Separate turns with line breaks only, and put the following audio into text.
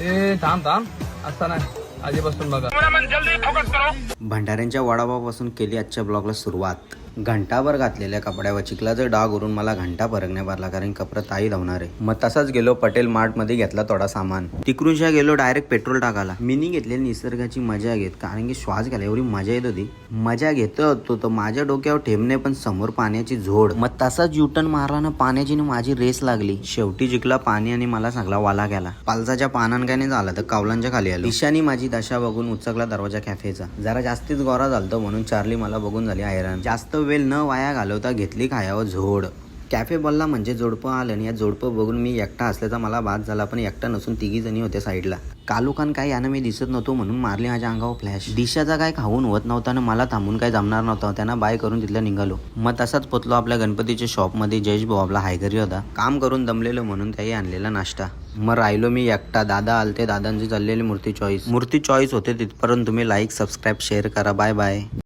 ए थांब थांब असता नाही आधीपासून बघा.
भंडाऱ्यांच्या वडापावपासून केली आजच्या ब्लॉगला सुरुवात. घंटाभर घातलेल्या कपड्यावर चिखलाचा डाग उरून मला घंटा फरक नाही पडला, कारण कपडे ताई धावणार आहे. मग तसाच गेलो पटेल मार्ट मध्ये, घेतला थोडा सामान. तिकडूनशा गेलो डायरेक्ट पेट्रोल टाकायला. मिनी घेतलेली निसर्गाची मजा घेत, कारण की श्वास घ्यायला एवढी मजा येत होती. मजा घेत होतो तर माझ्या डोक्यावर ठेमणे, पण समोर पाण्याची झोड. मग तसाच युटर्न मारला ना पाण्याची माझी रेस लागली. शेवटी जिंकला पाणी आणि मला सगळा वाला गेला. पालसाच्या पानान काय नाही झाला तर कावलांच्या खाली आलो. ईशानी माझी दशा बघून उचकला दरवाजा कॅफेचा. जरा जास्तीच गोरा झालतो म्हणून चार्ली मला बघून झाली हैराण. जास्त वेळ न वाया घालवता घेतली खायावर झोड. कॅफे बोलला म्हणजे जोडपं आलं आणि या जोडपं बघून मी एकटा असल्याचा मला बाद झाला, पण एकटा नसून तिघी जणी होत्या साईडला. कालुकान काय यानं मी दिसत नव्हतो म्हणून मारली माझ्या अंगावर फ्लॅश. दिशाचा काय खाऊन होत नव्हता ना मला थांबून काय जमणार नव्हतं. त्यांना बाय करून तिथल्या निघालो. मग तसाच पोचलो आपल्या गणपतीच्या शॉपमध्ये. जयेश भाऊ आपला हायगरी होता, काम करून दमलेलो म्हणून त्याही आणलेला नाश्ता. मग राहिलो मी एकटा. दादा आलते, दादांची चाललेली मूर्ती चॉईस होते. तिथपर्यंत तुम्ही लाईक सबस्क्राईब शेअर करा. Bye bye.